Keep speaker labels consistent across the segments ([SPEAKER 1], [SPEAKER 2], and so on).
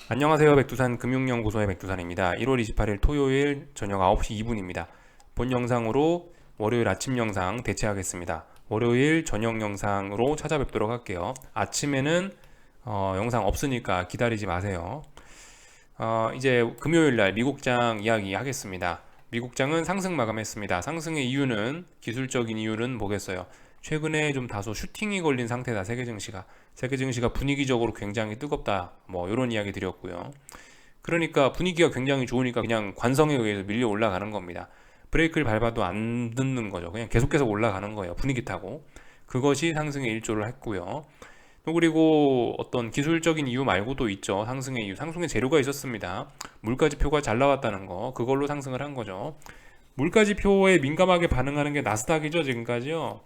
[SPEAKER 1] 안녕하세요. 백두산 금융연구소의 백두산입니다. 1월 28일 토요일 저녁 9시 2분입니다. 본 영상으로 월요일 아침 영상 대체하겠습니다. 월요일 저녁 영상으로 찾아뵙도록 할게요. 아침에는 영상 없으니까 기다리지 마세요. 이제 금요일날 미국장 이야기 하겠습니다. 미국장은 상승 마감했습니다. 상승의 이유는 기술적인 이유는 뭐겠어요? 최근에 좀 다소 슈팅이 걸린 상태다. 세계 증시가 분위기적으로 굉장히 뜨겁다. 뭐 이런 이야기 드렸고요. 그러니까 분위기가 굉장히 좋으니까 그냥 관성에 의해서 밀려 올라가는 겁니다. 브레이크를 밟아도 안 듣는 거죠. 그냥 계속 올라가는 거예요. 분위기 타고. 그것이 상승에 일조를 했고요. 또 그리고 어떤 기술적인 이유 말고도 있죠. 상승의 이유. 상승의 재료가 있었습니다. 물가지표가 잘 나왔다는 거. 그걸로 상승을 한 거죠. 물가지표에 민감하게 반응하는 게 나스닥이죠. 지금까지요.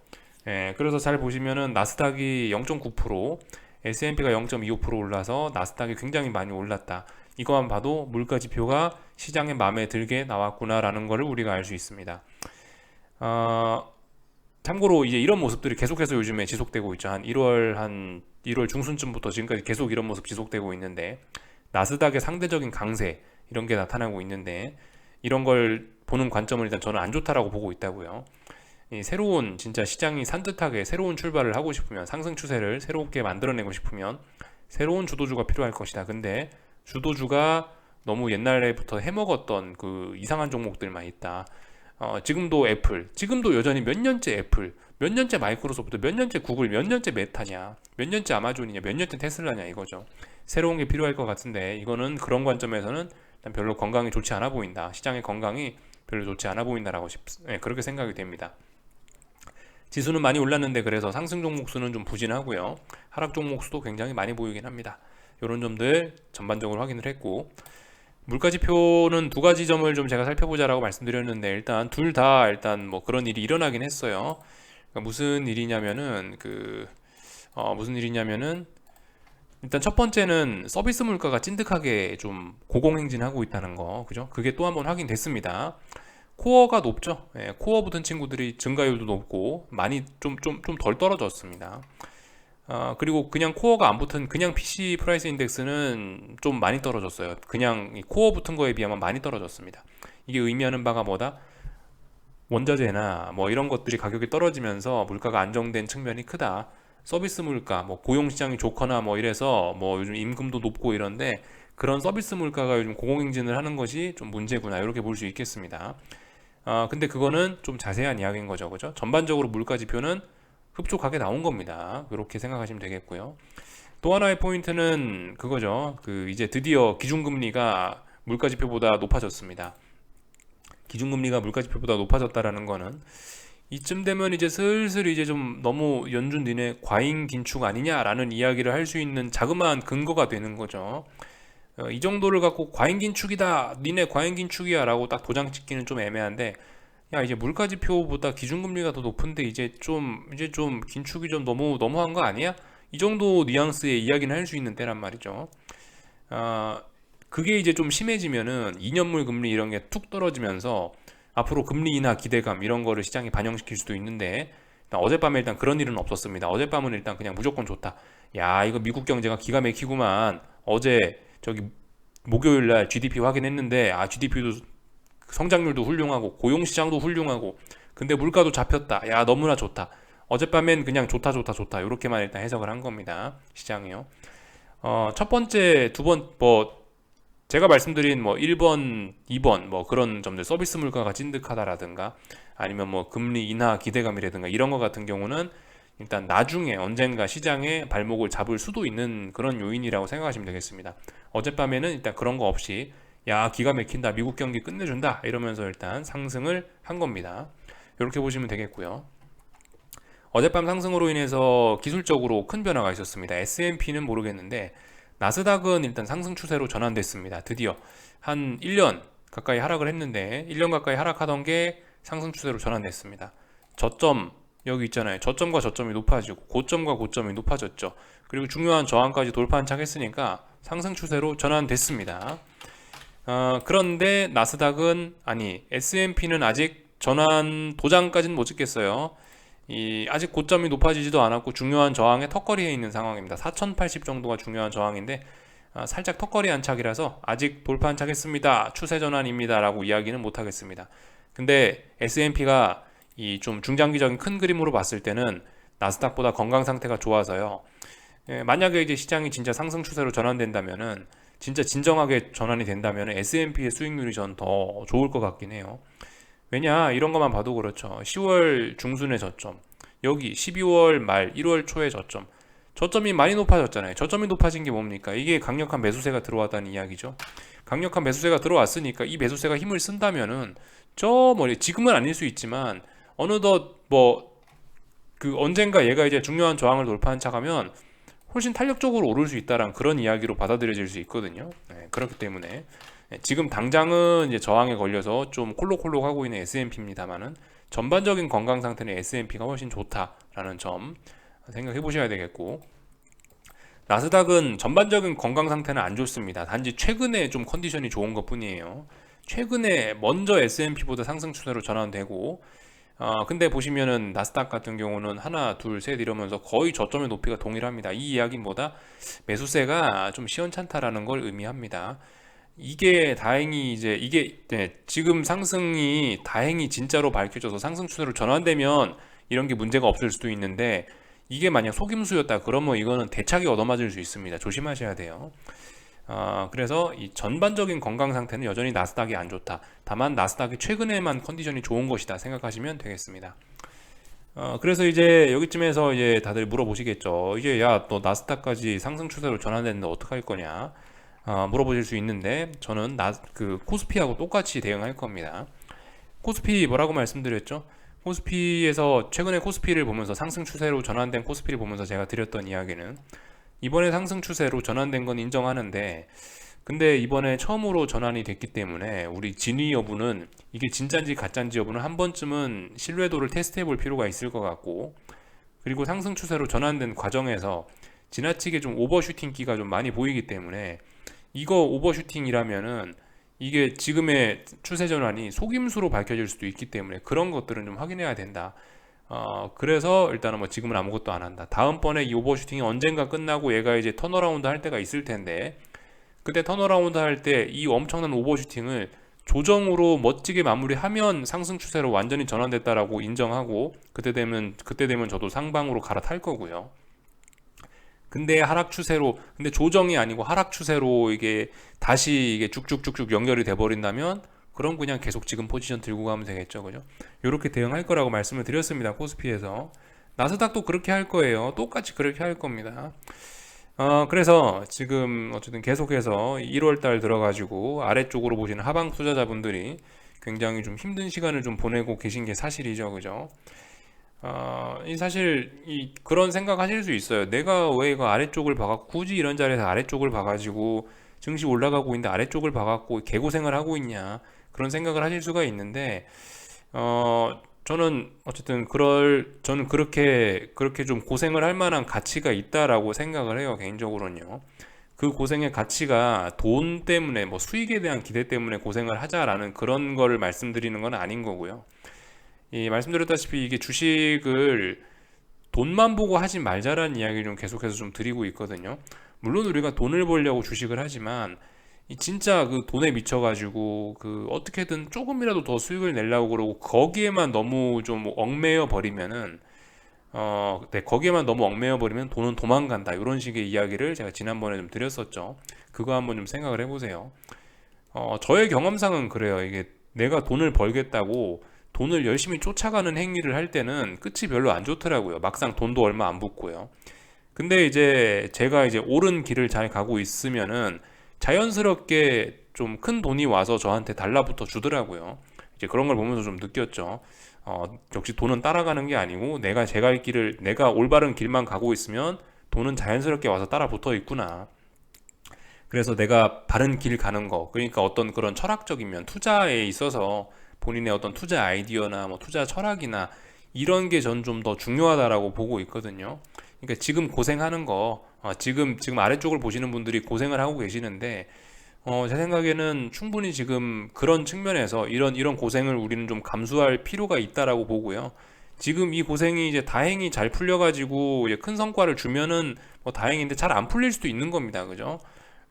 [SPEAKER 1] 예, 그래서 잘 보시면은 나스닥이 0.9%, S&P가 0.25% 올라서 나스닥이 굉장히 많이 올랐다. 이거만 봐도 물가지표가 시장에 마음에 들게 나왔구나라는 것을 우리가 알 수 있습니다. 어, 참고로 이제 이런 모습들이 계속해서 요즘에 지속되고 있죠. 한 1월 중순쯤부터 지금까지 계속 이런 모습 지속되고 있는데 나스닥의 상대적인 강세 이런 게 나타나고 있는데 이런 걸 보는 관점은 일단 저는 안 좋다라고 보고 있다고요. 이 새로운 진짜 시장이 산뜻하게 새로운 출발을 하고 싶으면 상승 추세를 새롭게 만들어내고 싶으면 새로운 주도주가 필요할 것이다. 근데 주도주가 너무 옛날에부터 해먹었던 그 이상한 종목들만 있다. 지금도 애플, 지금도 여전히 몇 년째 애플, 몇 년째 마이크로소프트, 몇 년째 구글, 몇 년째 메타냐, 몇 년째 아마존이냐, 몇 년째 테슬라냐 이거죠. 새로운 게 필요할 것 같은데 이거는 그런 관점에서는 별로 건강이 좋지 않아 보인다. 시장의 건강이 별로 좋지 않아 보인다라고 그렇게 생각이 됩니다. 지수는 많이 올랐는데 그래서 상승 종목 수는 좀 부진하고요. 하락 종목 수도 굉장히 많이 보이긴 합니다. 이런 점들 전반적으로 확인을 했고 물가지표는 두 가지 점을 좀 제가 살펴보자라고 말씀드렸는데 일단 둘 다 일단 뭐 그런 일이 일어나긴 했어요. 그러니까 무슨 일이냐면은 일단 첫 번째는 서비스 물가가 찐득하게 좀 고공행진하고 있다는 거, 그죠? 그게 또 한 번 확인됐습니다. 코어가 높죠. 예, 코어 붙은 친구들이 증가율도 높고 많이 좀 덜 떨어졌습니다. 그리고 그냥 코어가 안 붙은 그냥 PC 프라이스 인덱스는 좀 많이 떨어졌어요. 그냥 이 코어 붙은 거에 비하면 많이 떨어졌습니다. 이게 의미하는 바가 뭐다? 원자재나 뭐 이런 것들이 가격이 떨어지면서 물가가 안정된 측면이 크다. 서비스 물가, 뭐 고용 시장이 좋거나 뭐 이래서 뭐 요즘 임금도 높고 이런데 그런 서비스 물가가 요즘 고공행진을 하는 것이 좀 문제구나 이렇게 볼 수 있겠습니다. 근데 그거는 좀 자세한 이야기인 거죠, 그죠? 전반적으로 물가 지표는 흡족하게 나온 겁니다. 그렇게 생각하시면 되겠고요. 또 하나의 포인트는 그거죠. 이제 드디어 기준금리가 물가지표보다 높아졌습니다. 기준금리가 물가지표보다 높아졌다라는 거는 이쯤 되면 이제 슬슬 이제 좀 너무 연준 니네 과잉 긴축 아니냐라는 이야기를 할 수 있는 자그마한 근거가 되는 거죠. 이 정도를 갖고 과잉 긴축이다, 니네 과잉 긴축이야라고 딱 도장 찍기는 좀 애매한데, 야 이제 물가지표보다 기준금리가 더 높은데 이제 좀 긴축이 좀 너무한 거 아니야? 이 정도 뉘앙스의 이야기는 할 수 있는 때란 말이죠. 아, 그게 이제 좀 심해지면은 2년물 금리 이런 게 툭 떨어지면서 앞으로 금리 인하 기대감 이런 거를 시장에 반영시킬 수도 있는데 어젯밤에 일단 그런 일은 없었습니다. 어젯밤은 일단 그냥 무조건 좋다. 야 이거 미국 경제가 기가 막히구만. 어제 저기 목요일 날 GDP 확인했는데 GDP도 성장률도 훌륭하고 고용 시장도 훌륭하고 근데 물가도 잡혔다. 야 너무나 좋다. 어젯밤엔 그냥 좋다 이렇게만 일단 해석을 한 겁니다. 시장이요. 첫 번째, 두 번, 뭐, 제가 말씀드린 뭐 1번, 2번 뭐 그런 점들 서비스 물가가 찐득하다라든가 아니면 뭐 금리 인하 기대감이라든가 이런 거 같은 경우는 일단 나중에 언젠가 시장에 발목을 잡을 수도 있는 그런 요인이라고 생각하시면 되겠습니다. 어젯밤에는 일단 그런 거 없이 야 기가 막힌다 미국 경기 끝내준다 이러면서 일단 상승을 한 겁니다. 이렇게 보시면 되겠고요. 어젯밤 상승으로 인해서 기술적으로 큰 변화가 있었습니다. S&P는 모르겠는데 나스닥은 일단 상승 추세로 전환됐습니다. 드디어 한 1년 가까이 하락을 했는데 1년 가까이 하락하던 게 상승 추세로 전환됐습니다. 저점 여기 있잖아요. 저점과 저점이 높아지고 고점과 고점이 높아졌죠. 그리고 중요한 저항까지 돌파 한창 했으니까 상승 추세로 전환됐습니다. 그런데 나스닥은 S&P는 아직 전환 도장까지는 못 찍겠어요. 아직 고점이 높아지지도 않았고 중요한 저항에 턱걸이에 있는 상황입니다. 4080 정도가 중요한 저항인데 살짝 턱걸이 안착이라서 아직 돌파 안착했습니다, 추세 전환입니다 라고 이야기는 못 하겠습니다. 근데 S&P가 이 좀 중장기적인 큰 그림으로 봤을 때는 나스닥보다 건강 상태가 좋아서요. 만약에 이제 시장이 진짜 상승 추세로 전환된다면은, 진짜 진정하게 전환이 된다면 S&P의 수익률이 전 더 좋을 것 같긴 해요. 왜냐, 이런 것만 봐도 그렇죠. 10월 중순의 저점, 여기 12월 말 1월 초의 저점이 많이 높아졌잖아요. 저점이 높아진 게 뭡니까? 이게 강력한 매수세가 들어왔다는 이야기죠. 강력한 매수세가 들어왔으니까 이 매수세가 힘을 쓴다면은 저 머리, 지금은 아닐 수 있지만 어느덧 뭐 그 언젠가 얘가 이제 중요한 저항을 돌파한 차가면 훨씬 탄력적으로 오를 수 있다란 그런 이야기로 받아들여질 수 있거든요. 그렇기 때문에 지금 당장은 이제 저항에 걸려서 좀 콜록콜록하고 있는 S&P입니다만은 전반적인 건강 상태는 S&P가 훨씬 좋다라는 점 생각해 보셔야 되겠고, 나스닥은 전반적인 건강 상태는 안 좋습니다. 단지 최근에 좀 컨디션이 좋은 것 뿐이에요. 최근에 먼저 S&P보다 상승 추세로 전환되고, 근데 보시면은 나스닥 같은 경우는 하나, 둘, 셋 이러면서 거의 저점의 높이가 동일합니다. 이 이야기는 뭐다? 매수세가 좀 시원찮다라는 걸 의미합니다. 이게 다행히 이제 이게 지금 상승이 다행히 진짜로 밝혀져서 상승 추세로 전환되면 이런 게 문제가 없을 수도 있는데, 이게 만약 속임수였다 그러면 이거는 대차게 얻어맞을 수 있습니다. 조심하셔야 돼요. 그래서 이 전반적인 건강 상태는 여전히 나스닥이 안 좋다. 다만 나스닥이 최근에만 컨디션이 좋은 것이다 생각하시면 되겠습니다. 그래서 이제 여기쯤에서 이제 다들 물어보시겠죠. 이제 야, 너 나스닥까지 상승 추세로 전환됐는데 어떡할 거냐? 물어보실 수 있는데, 저는 그 코스피하고 똑같이 대응할 겁니다. 코스피 뭐라고 말씀드렸죠? 코스피에서 최근에 코스피를 보면서 상승 추세로 전환된 코스피를 보면서 제가 드렸던 이야기는, 이번에 상승 추세로 전환된 건 인정하는데, 근데 이번에 처음으로 전환이 됐기 때문에 우리 진위 여부는, 이게 진짜인지 가짜인지 여부는 한 번쯤은 신뢰도를 테스트해 볼 필요가 있을 것 같고, 그리고 상승 추세로 전환된 과정에서 지나치게 좀 오버슈팅 기가 좀 많이 보이기 때문에, 이거 오버슈팅이라면은 이게 지금의 추세 전환이 속임수로 밝혀질 수도 있기 때문에 그런 것들은 좀 확인해야 된다. 그래서 일단은 뭐 지금은 아무것도 안 한다. 다음번에 이 오버슈팅이 언젠가 끝나고 얘가 이제 턴어라운드 할 때가 있을 텐데, 그때 턴어라운드 할 때 이 엄청난 오버슈팅을 조정으로 멋지게 마무리하면 상승 추세로 완전히 전환됐다라고 인정하고, 그때 되면 저도 상방으로 갈아탈 거고요. 근데 근데 조정이 아니고 하락 추세로 이게 다시 이게 쭉쭉쭉쭉 연결이 돼 버린다면, 그럼 그냥 계속 지금 포지션 들고 가면 되겠죠, 그죠? 이렇게 대응할 거라고 말씀을 드렸습니다. 코스피에서. 나스닥도 그렇게 할 거예요. 똑같이 그렇게 할 겁니다. 그래서 지금 어쨌든 계속해서 1월달 들어가지고 아래쪽으로 보시는 하방 투자자분들이 굉장히 좀 힘든 시간을 좀 보내고 계신 게 사실이죠, 그죠? 그런 생각 하실 수 있어요. 내가 왜 이거 아래쪽을 봐갖고, 굳이 이런 자리에서 아래쪽을 봐가지고, 증시 올라가고 있는데 아래쪽을 봐갖고 개고생을 하고 있냐. 그런 생각을 하실 수가 있는데, 저는 어쨌든 저는 그렇게 좀 고생을 할 만한 가치가 있다라고 생각을 해요, 개인적으로는요. 그 고생의 가치가 돈 때문에, 뭐 수익에 대한 기대 때문에 고생을 하자라는 그런 거를 말씀드리는 건 아닌 거고요. 말씀드렸다시피 이게 주식을 돈만 보고 하지 말자라는 이야기를 좀 계속해서 좀 드리고 있거든요. 물론 우리가 돈을 벌려고 주식을 하지만, 진짜 그 돈에 미쳐가지고 그 어떻게든 조금이라도 더 수익을 내려고 그러고 거기에만 너무 좀 얽매여 버리면은, 거기에만 너무 얽매여 버리면 돈은 도망간다, 이런 식의 이야기를 제가 지난번에 좀 드렸었죠. 그거 한번 좀 생각을 해보세요. 저의 경험상은 그래요. 이게 내가 돈을 벌겠다고 돈을 열심히 쫓아가는 행위를 할 때는 끝이 별로 안 좋더라고요. 막상 돈도 얼마 안 붙고요. 근데 이제 제가 이제 옳은 길을 잘 가고 있으면은 자연스럽게 좀 큰 돈이 와서 저한테 달라붙어 주더라고요. 이제 그런 걸 보면서 좀 느꼈죠. 역시 돈은 따라가는 게 아니고 내가 올바른 길만 가고 있으면 돈은 자연스럽게 와서 따라 붙어 있구나. 그래서 내가 바른 길 가는 거, 그러니까 어떤 그런 철학적인 면, 투자에 있어서 본인의 어떤 투자 아이디어나 뭐 투자 철학이나 이런 게 전 좀 더 중요하다라고 보고 있거든요. 그러니까 지금 고생하는 거, 지금 아래쪽을 보시는 분들이 고생을 하고 계시는데, 제 생각에는 충분히 지금 그런 측면에서 이런 고생을 우리는 좀 감수할 필요가 있다라고 보고요. 지금 이 고생이 이제 다행히 잘 풀려가지고 이제 큰 성과를 주면은 뭐 다행인데, 잘 안 풀릴 수도 있는 겁니다, 그죠?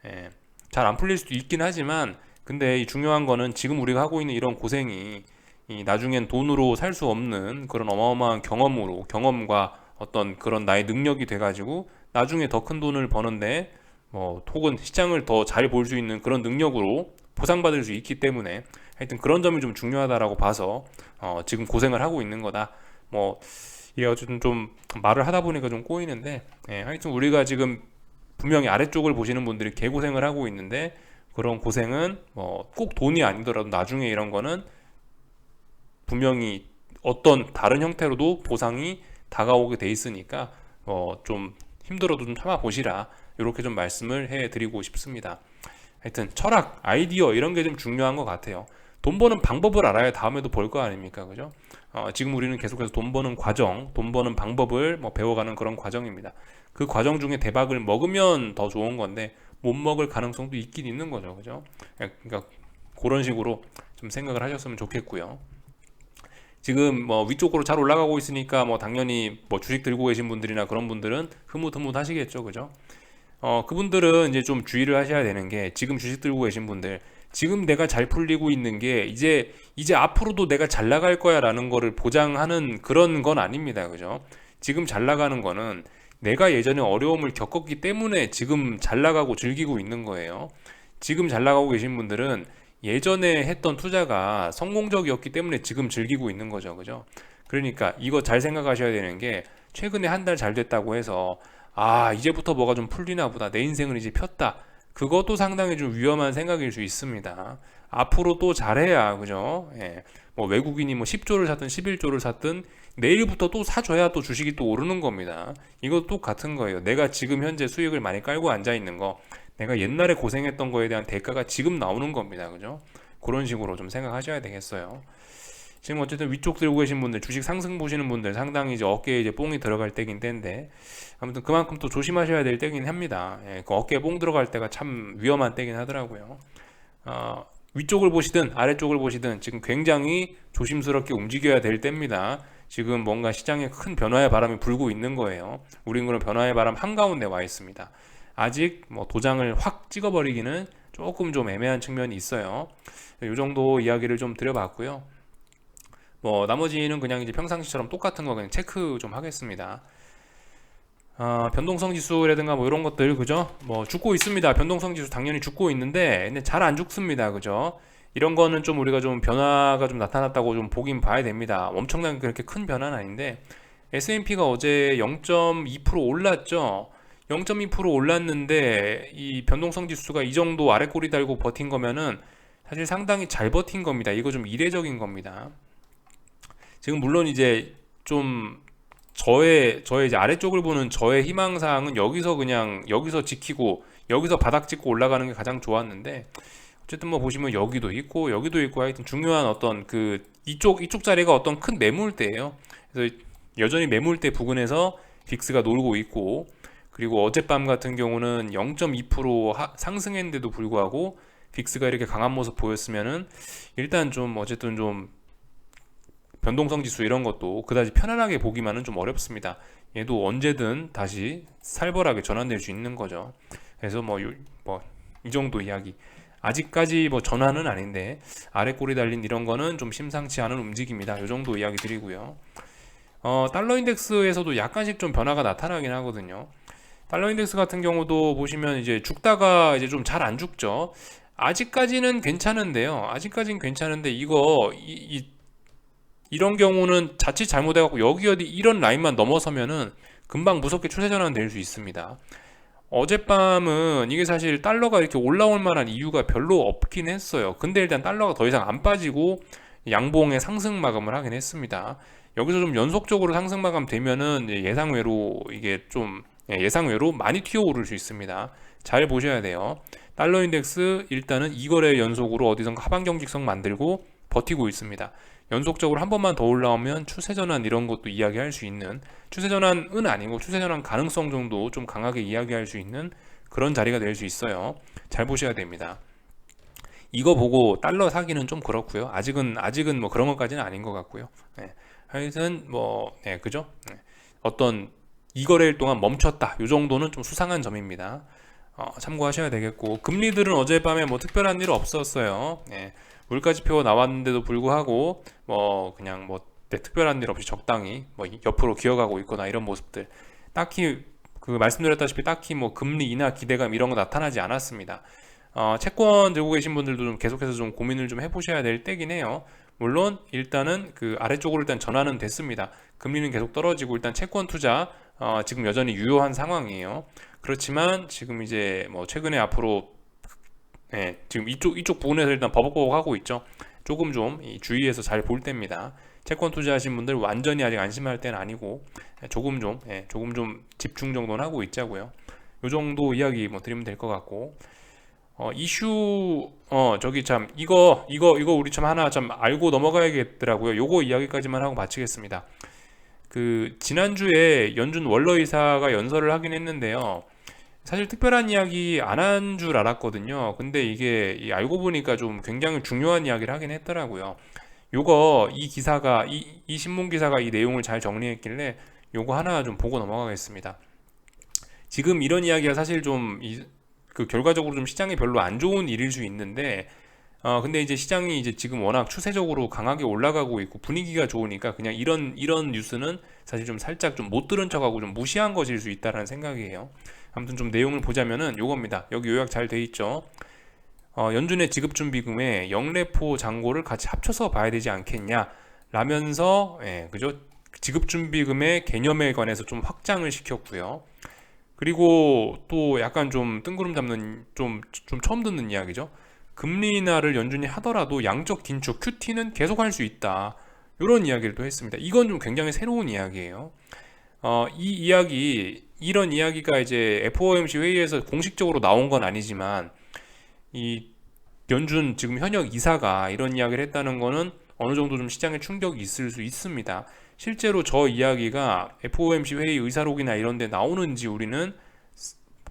[SPEAKER 1] 예, 잘 안 풀릴 수도 있긴 하지만 근데 이 중요한 거는 지금 우리가 하고 있는 이런 고생이 이 나중엔 돈으로 살 수 없는 그런 어마어마한 경험과 어떤 그런 나의 능력이 돼가지고 나중에 더 큰 돈을 버는데 뭐 혹은 시장을 더 잘 볼 수 있는 그런 능력으로 보상받을 수 있기 때문에 하여튼 그런 점이 좀 중요하다라고 봐서 지금 고생을 하고 있는 거다. 뭐 이게 어쨌든 좀 말을 하다 보니까 좀 꼬이는데 하여튼 우리가 지금 분명히 아래쪽을 보시는 분들이 개고생을 하고 있는데 그런 고생은 뭐 꼭 돈이 아니더라도 나중에 이런 거는 분명히 어떤 다른 형태로도 보상이 다가오게 돼 있으니까 좀 힘들어도 좀 참아 보시라 이렇게 좀 말씀을 해드리고 싶습니다. 하여튼 철학, 아이디어 이런 게 좀 중요한 것 같아요. 돈 버는 방법을 알아야 다음에도 벌 거 아닙니까, 그죠? 지금 우리는 계속해서 돈 버는 과정, 돈 버는 방법을 뭐 배워가는 그런 과정입니다. 그 과정 중에 대박을 먹으면 더 좋은 건데 못 먹을 가능성도 있긴 있는 거죠, 그죠? 그러니까 그런 식으로 좀 생각을 하셨으면 좋겠고요. 지금 뭐 위쪽으로 잘 올라가고 있으니까 뭐 당연히 뭐 주식 들고 계신 분들이나 그런 분들은 흐뭇흐뭇하시겠죠, 그죠? 그분들은 이제 좀 주의를 하셔야 되는 게 지금 주식 들고 계신 분들 지금 내가 잘 풀리고 있는 게 이제 앞으로도 내가 잘 나갈 거야라는 거를 보장하는 그런 건 아닙니다. 그죠? 지금 잘 나가는 거는 내가 예전에 어려움을 겪었기 때문에 지금 잘 나가고 즐기고 있는 거예요. 지금 잘 나가고 계신 분들은 예전에 했던 투자가 성공적이었기 때문에 지금 즐기고 있는 거죠. 그죠? 그러니까 이거 잘 생각하셔야 되는 게 최근에 한 달 잘 됐다고 해서 이제부터 뭐가 좀 풀리나 보다. 내 인생은 이제 폈다. 그것도 상당히 좀 위험한 생각일 수 있습니다. 앞으로 또 잘해야, 그죠? 예. 뭐 외국인이 뭐 10조를 샀든 11조를 샀든 내일부터 또 사줘야 또 주식이 또 오르는 겁니다. 이것도 똑같은 거예요. 내가 지금 현재 수익을 많이 깔고 앉아 있는 거, 내가 옛날에 고생했던 거에 대한 대가가 지금 나오는 겁니다. 그죠? 그런 식으로 좀 생각하셔야 되겠어요. 지금 어쨌든 위쪽 들고 계신 분들, 주식 상승 보시는 분들 상당히 이제 어깨에 이제 뽕이 들어갈 때긴 때인데 아무튼 그만큼 또 조심하셔야 될 때긴 합니다. 그 어깨에 뽕 들어갈 때가 참 위험한 때긴 하더라고요. 위쪽을 보시든 아래쪽을 보시든 지금 굉장히 조심스럽게 움직여야 될 때입니다. 지금 뭔가 시장에 큰 변화의 바람이 불고 있는 거예요. 우린 그런 변화의 바람 한가운데 와 있습니다. 아직 뭐 도장을 확 찍어버리기는 조금 좀 애매한 측면이 있어요. 이 정도 이야기를 좀 드려봤고요. 뭐 나머지는 그냥 이제 평상시처럼 똑같은 거 그냥 체크 좀 하겠습니다. 변동성 지수라든가 뭐 이런 것들 그죠? 뭐 죽고 있습니다. 변동성 지수 당연히 죽고 있는데 근데 잘 안 죽습니다. 그죠? 이런 거는 좀 우리가 좀 변화가 좀 나타났다고 좀 보긴 봐야 됩니다. 엄청나게 그렇게 큰 변화는 아닌데 S&P가 어제 0.2% 올랐죠. 0.2% 올랐는데 이 변동성 지수가 이 정도 아래 꼬리 달고 버틴 거면은 사실 상당히 잘 버틴 겁니다. 이거 좀 이례적인 겁니다. 지금 물론 이제 좀 저의 이제 아래쪽을 보는 저의 희망사항은 여기서 지키고 여기서 바닥 찍고 올라가는 게 가장 좋았는데 어쨌든 뭐 보시면 여기도 있고 하여튼 중요한 어떤 그 이쪽 자리가 어떤 큰 매물대예요. 그래서 여전히 매물대 부근에서 빅스가 놀고 있고 그리고 어젯밤 같은 경우는 0.2% 상승했는데도 불구하고 빅스가 이렇게 강한 모습 보였으면은 일단 좀 어쨌든 좀 변동성 지수 이런 것도 그다지 편안하게 보기만은 좀 어렵습니다. 얘도 언제든 다시 살벌하게 전환될 수 있는 거죠. 그래서 뭐 이 정도 이야기. 아직까지 뭐 전환은 아닌데 아래 꼬리 달린 이런 거는 좀 심상치 않은 움직임이다. 이 정도 이야기 드리고요. 달러 인덱스에서도 약간씩 좀 변화가 나타나긴 하거든요. 달러 인덱스 같은 경우도 보시면 이제 죽다가 이제 좀 잘 안 죽죠. 아직까지는 괜찮은데요. 아직까지는 괜찮은데 이런 경우는 자칫 잘못해갖고 여기 어디 이런 라인만 넘어서면은 금방 무섭게 추세 전환 될 수 있습니다. 어젯밤은 이게 사실 달러가 이렇게 올라올 만한 이유가 별로 없긴 했어요. 근데 일단 달러가 더 이상 안 빠지고 양봉의 상승 마감을 하긴 했습니다. 여기서 좀 연속적으로 상승 마감 되면은 예상외로 이게 좀 예상외로 많이 튀어오를 수 있습니다. 잘 보셔야 돼요. 달러 인덱스 일단은 2거래 연속으로 어디선가 하방 경직성 만들고 버티고 있습니다. 연속적으로 한 번만 더 올라오면 추세전환 이런 것도 이야기할 수 있는 추세전환은 아니고 추세전환 가능성 정도 좀 강하게 이야기할 수 있는 그런 자리가 될 수 있어요. 잘 보셔야 됩니다. 이거 보고 달러 사기는 좀 그렇고요. 아직은 뭐 그런 것까지는 아닌 것 같고요. 네. 하여튼 뭐 그죠? 네. 어떤 2거래일 동안 멈췄다. 이 정도는 좀 수상한 점입니다. 참고하셔야 되겠고, 금리들은 어젯밤에 뭐 특별한 일 없었어요. 예, 물가지표 나왔는데도 불구하고 뭐 그냥 뭐 특별한 일 없이 적당히 뭐 옆으로 기어가고 있거나 이런 모습들, 딱히 그 말씀드렸다시피 딱히 뭐 금리 인하 기대감 이런 거 나타나지 않았습니다. 채권 들고 계신 분들도 좀 계속해서 좀 고민을 좀 해보셔야 될 때긴 해요. 물론 일단은 그 아래쪽으로 일단 전환은 됐습니다. 금리는 계속 떨어지고 일단 채권 투자 지금 여전히 유효한 상황이에요. 그렇지만 지금 이제 뭐 최근에 앞으로 지금 이쪽 부분에서 일단 버벅버벅 하고 있죠. 조금 좀 주의해서 잘 볼 때입니다. 채권 투자하신 분들 완전히 아직 안심할 때는 아니고 조금 좀 집중 정도는 하고 있자고요. 요 정도 이야기 뭐 드리면 될 것 같고, 이슈 저기 참 이거 우리 참 하나 참 알고 넘어가야겠더라고요. 요거 이야기까지만 하고 마치겠습니다. 그 지난주에 연준 원로이사가 연설을 하긴 했는데요. 사실 특별한 이야기 안 한 줄 알았거든요. 근데 이게 알고 보니까 좀 굉장히 중요한 이야기를 하긴 했더라고요. 요거 이 기사가 이 신문 기사가 이 내용을 잘 정리했길래 요거 하나 좀 보고 넘어가겠습니다. 지금 이런 이야기가 사실 좀 그 결과적으로 좀 시장에 별로 안 좋은 일일 수 있는데, 근데 이제 시장이 이제 지금 워낙 추세적으로 강하게 올라가고 있고 분위기가 좋으니까 그냥 이런 뉴스는 사실 좀 살짝 좀 못 들은 척하고 좀 무시한 것일 수 있다라는 생각이에요. 아무튼 좀 내용을 보자면은 요겁니다. 여기 요약 잘 돼 있죠. 연준의 지급준비금에 영래포 잔고를 같이 합쳐서 봐야 되지 않겠냐 라면서, 그죠? 지급준비금의 개념에 관해서 좀 확장을 시켰고요. 그리고 또 약간 좀 뜬구름 잡는 좀 처음 듣는 이야기죠. 금리 인하를 연준이 하더라도 양적 긴축 QT는 계속할 수 있다. 이런 이야기를 또 했습니다. 이건 좀 굉장히 새로운 이야기예요. 이런 이야기가 이제 FOMC 회의에서 공식적으로 나온 건 아니지만 이 연준 지금 현역 이사가 이런 이야기를 했다는 거는 어느 정도 좀 시장에 충격이 있을 수 있습니다. 실제로 저 이야기가 FOMC 회의 의사록이나 이런 데 나오는지 우리는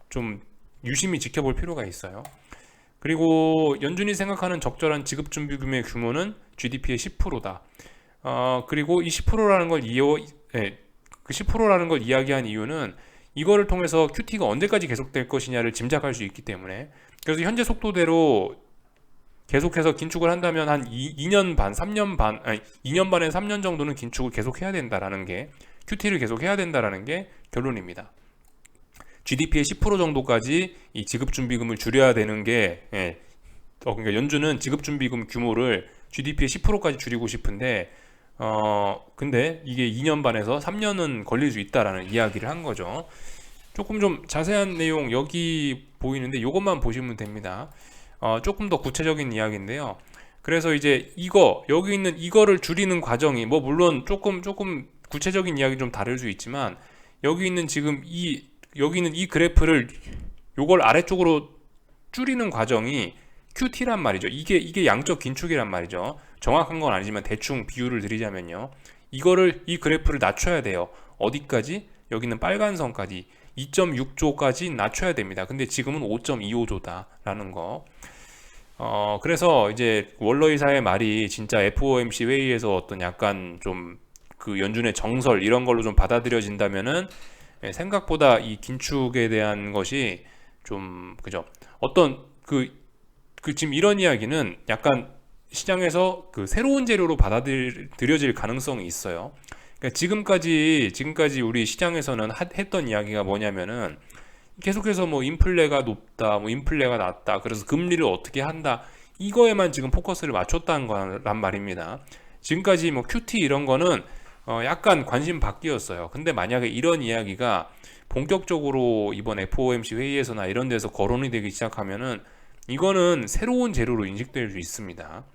[SPEAKER 1] 좀 유심히 지켜볼 필요가 있어요. 그리고 연준이 생각하는 적절한 지급준비금의 규모는 GDP의 10%다. 그리고 이 10%라는 걸 그 10%라는 걸 이야기한 이유는 이거를 통해서 QT가 언제까지 계속될 것이냐를 짐작할 수 있기 때문에, 그래서 현재 속도대로 계속해서 긴축을 한다면 한 2년 반, 3년 반, 아니 2년 반에서 3년 정도는 긴축을 계속 해야 된다라는 게, QT를 계속 해야 된다라는 게 결론입니다. GDP의 10% 정도까지 이 지급준비금을 줄여야 되는 게, 그러니까 연준은 지급준비금 규모를 GDP의 10%까지 줄이고 싶은데, 근데 이게 2년 반에서 3년은 걸릴 수 있다라는 이야기를 한 거죠. 조금 좀 자세한 내용 여기 보이는데 이것만 보시면 됩니다. 조금 더 구체적인 이야기인데요. 그래서 이제 여기 있는 이거를 줄이는 과정이 뭐 물론 조금 구체적인 이야기 좀 다를 수 있지만, 여기 있는 이 그래프를 요걸 아래쪽으로 줄이는 과정이 QT란 말이죠. 이게 양적 긴축이란 말이죠. 정확한 건 아니지만 대충 비유를 드리자면요. 이 그래프를 낮춰야 돼요. 어디까지? 여기는 빨간 선까지 2.6조까지 낮춰야 됩니다. 근데 지금은 5.25조다라는 거. 그래서 이제 월러이사의 말이 진짜 FOMC 회의에서 어떤 약간 좀 그 연준의 정설 이런 걸로 좀 받아들여진다면은, 생각보다 이 긴축에 대한 것이 좀, 그죠? 어떤 지금 이런 이야기는 약간 시장에서 그 새로운 재료로 받아들여질 가능성이 있어요. 그러니까 지금까지 우리 시장에서는 했던 이야기가 뭐냐면은 계속해서 뭐 인플레가 높다, 뭐 인플레가 낮다, 그래서 금리를 어떻게 한다, 이거에만 지금 포커스를 맞췄다는 거란 말입니다. 지금까지 뭐 QT 이런 거는 약간 관심 밖이었어요. 근데 만약에 이런 이야기가 본격적으로 이번 FOMC 회의에서나 이런 데서 거론이 되기 시작하면은 이거는 새로운 재료로 인식될 수 있습니다.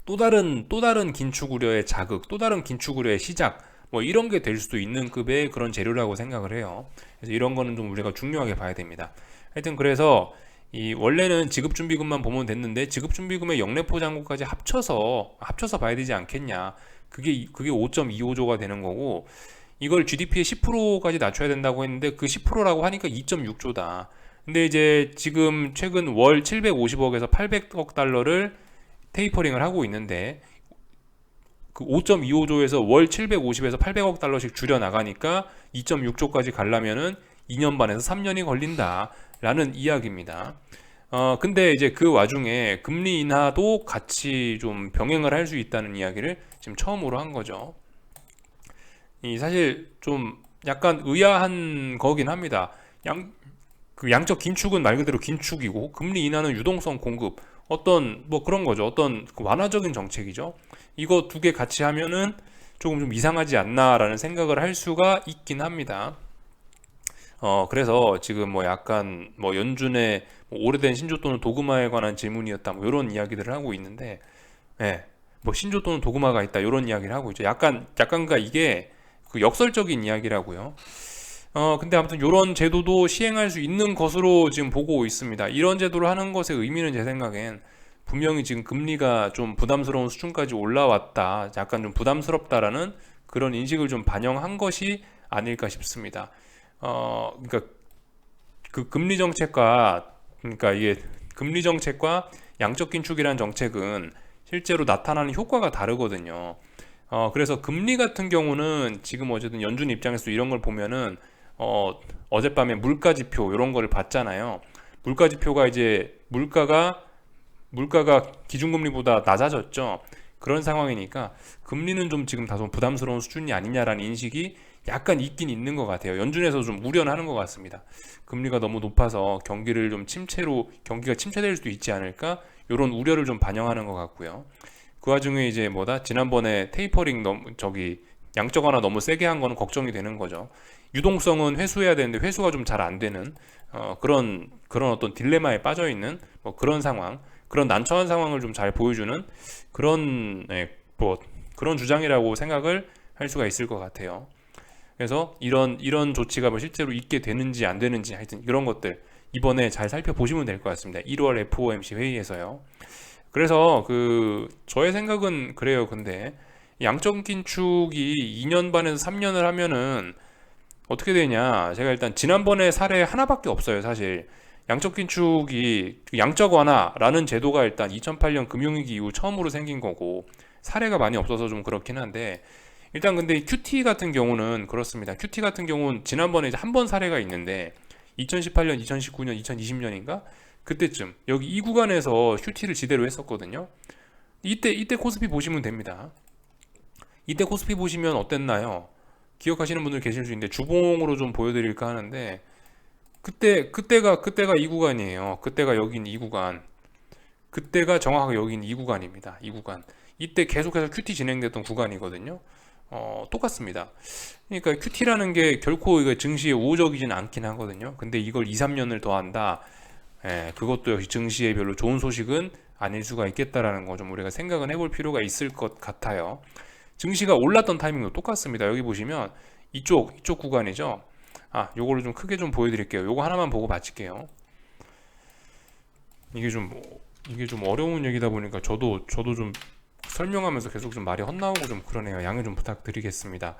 [SPEAKER 1] 또 다른 긴축 우려의 자극, 또 다른 긴축 우려의 시작, 뭐 이런 게 될 수도 있는 급의 그런 재료라고 생각을 해요. 그래서 이런 거는 좀 우리가 중요하게 봐야 됩니다. 하여튼 그래서 이 원래는 지급준비금만 보면 됐는데 지급준비금의 영래포 잔고까지 합쳐서 봐야 되지 않겠냐. 그게 5.25조가 되는 거고, 이걸 GDP의 10%까지 낮춰야 된다고 했는데 그 10%라고 하니까 2.6조다. 근데 이제 지금 최근 월 750억에서 800억 달러를 테이퍼링을 하고 있는데, 그 5.25조에서 월 750에서 800억 달러씩 줄여 나가니까 2.6조까지 가려면은 2년 반에서 3년이 걸린다라는 이야기입니다. 근데 이제 그 와중에 금리 인하도 같이 좀 병행을 할 수 있다는 이야기를 지금 처음으로 한 거죠. 이 사실 좀 약간 의아한 거긴 합니다. 그 양적 긴축은 말 그대로 긴축이고 금리 인하는 유동성 공급 어떤 뭐 그런 거죠. 어떤 그 완화적인 정책이죠. 이거 두 개 같이 하면은 조금 좀 이상하지 않나라는 생각을 할 수가 있긴 합니다. 그래서 지금 뭐 약간 뭐 연준의 뭐 오래된 신조 또는 도그마에 관한 질문이었다 뭐 이런 이야기들을 하고 있는데, 예, 뭐 신조 또는 도그마가 있다 이런 이야기를 하고 있죠. 약간가 이게 그 역설적인 이야기라고요. 근데 아무튼 이런 제도도 시행할 수 있는 것으로 지금 보고 있습니다. 이런 제도를 하는 것의 의미는 제 생각엔 분명히 지금 금리가 좀 부담스러운 수준까지 올라왔다, 약간 좀 부담스럽다라는 그런 인식을 좀 반영한 것이 아닐까 싶습니다. 그러니까 그 금리 정책과 그러니까 이게 금리 정책과 양적 긴축이라는 정책은 실제로 나타나는 효과가 다르거든요. 그래서 금리 같은 경우는 지금 어쨌든 연준 입장에서 이런 걸 보면은 어젯밤에 물가 지표 이런 거를 봤잖아요. 물가 지표가 이제 물가가 기준금리보다 낮아졌죠. 그런 상황이니까 금리는 좀 지금 다소 부담스러운 수준이 아니냐라는 인식이 약간 있긴 있는 것 같아요. 연준에서 좀 우려는 하는 것 같습니다. 금리가 너무 높아서 경기가 침체될 수도 있지 않을까? 이런 우려를 좀 반영하는 것 같고요. 그 와중에 이제 지난번에 테이퍼링 양적 완화 너무 세게 한 거는 걱정이 되는 거죠. 유동성은 회수해야 되는데 회수가 좀 잘 안 되는 그런 어떤 딜레마에 빠져 있는 뭐 그런 상황, 그런 난처한 상황을 좀 잘 보여주는 그런 주장이라고 생각을 할 수가 있을 것 같아요. 그래서 이런 조치가 뭐 실제로 있게 되는지 안 되는지 하여튼 이런 것들 이번에 잘 살펴보시면 될 것 같습니다. 1월 FOMC 회의에서요. 그래서 저의 생각은 그래요. 근데 양적 긴축이 2년 반에서 3년을 하면은 어떻게 되냐? 제가 일단 지난번에 사례 하나밖에 없어요, 사실. 양적 긴축이 양적 완화라는 제도가 일단 2008년 금융위기 이후 처음으로 생긴 거고 사례가 많이 없어서 좀 그렇긴 한데 일단 근데 QT 같은 경우는 그렇습니다. QT 같은 경우는 지난번에 이제 한 번 사례가 있는데 2018년, 2019년, 2020년인가? 그때쯤 여기 이 구간에서 QT를 지대로 했었거든요. 이때 코스피 보시면 됩니다. 이때 코스피 보시면 어땠나요? 기억하시는 분들 계실 수 있는데 주봉으로 좀 보여드릴까 하는데 그때가 이 구간이에요. 그때가 여긴 이 구간. 그때가 정확하게 여긴 이 구간입니다. 이 구간. 이때 계속해서 QT 진행됐던 구간이거든요. 똑같습니다. 그러니까 QT라는 게 결코 이거 증시에 우호적이진 않긴 하거든요. 근데 이걸 2, 3년을 더 한다. 그것도 역시 증시에 별로 좋은 소식은 아닐 수가 있겠다라는 거 좀 우리가 생각은 해볼 필요가 있을 것 같아요. 증시가 올랐던 타이밍도 똑같습니다. 여기 보시면 이쪽 구간이죠. 요거를 좀 크게 좀 보여드릴게요. 요거 하나만 보고 마칠게요. 이게 좀 어려운 얘기다 보니까 저도 좀 설명하면서 계속 좀 말이 헛나오고 좀 그러네요. 양해 좀 부탁드리겠습니다.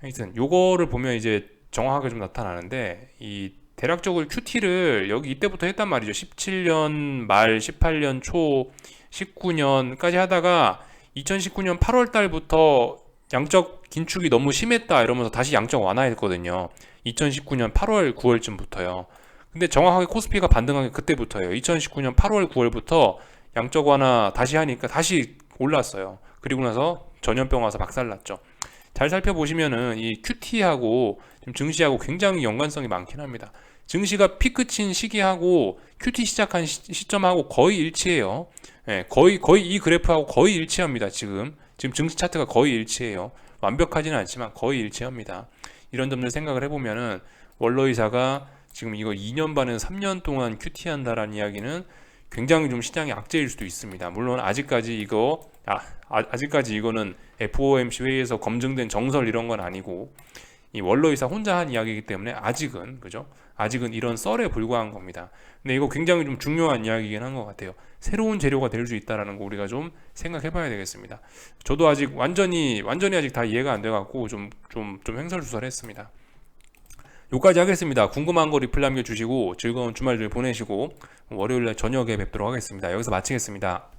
[SPEAKER 1] 하여튼 요거를 보면 이제 정확하게 좀 나타나는데 이 대략적으로 QT를 여기 이때부터 했단 말이죠. 17년 말, 18년 초, 19년까지 하다가 2019년 8월 달부터 양적 긴축이 너무 심했다 이러면서 다시 양적 완화했거든요. 2019년 8월, 9월쯤부터요. 근데 정확하게 코스피가 반등한 게 그때부터예요. 2019년 8월, 9월부터 양적 완화 다시 하니까 다시 올랐어요. 그리고 나서 전염병 와서 박살났죠. 잘 살펴보시면은 이 QT하고 지금 증시하고 굉장히 연관성이 많긴 합니다. 증시가 피크 친 시기하고 QT 시작한 시점하고 거의 일치해요. 거의 이 그래프하고 거의 일치합니다. 지금 증시 차트가 거의 일치해요. 완벽하지는 않지만 거의 일치합니다. 이런 점들 생각을 해보면은 월러이사가 지금 이거 2년 반에서 3년 동안 QT 한다라는 이야기는 굉장히 좀 시장의 악재일 수도 있습니다. 물론 아직까지 이거는 FOMC 회의에서 검증된 정설 이런 건 아니고 이 월러이사 혼자 한 이야기이기 때문에 아직은 그죠? 아직은 이런 썰에 불과한 겁니다. 근데 이거 굉장히 좀 중요한 이야기이긴 한 것 같아요. 새로운 재료가 될 수 있다라는 거 우리가 좀 생각해봐야 되겠습니다. 저도 아직 완전히 아직 다 이해가 안 돼갖고 좀 횡설수설했습니다. 여기까지 하겠습니다. 궁금한 거 리플 남겨주시고 즐거운 주말 보내시고 월요일날 저녁에 뵙도록 하겠습니다. 여기서 마치겠습니다.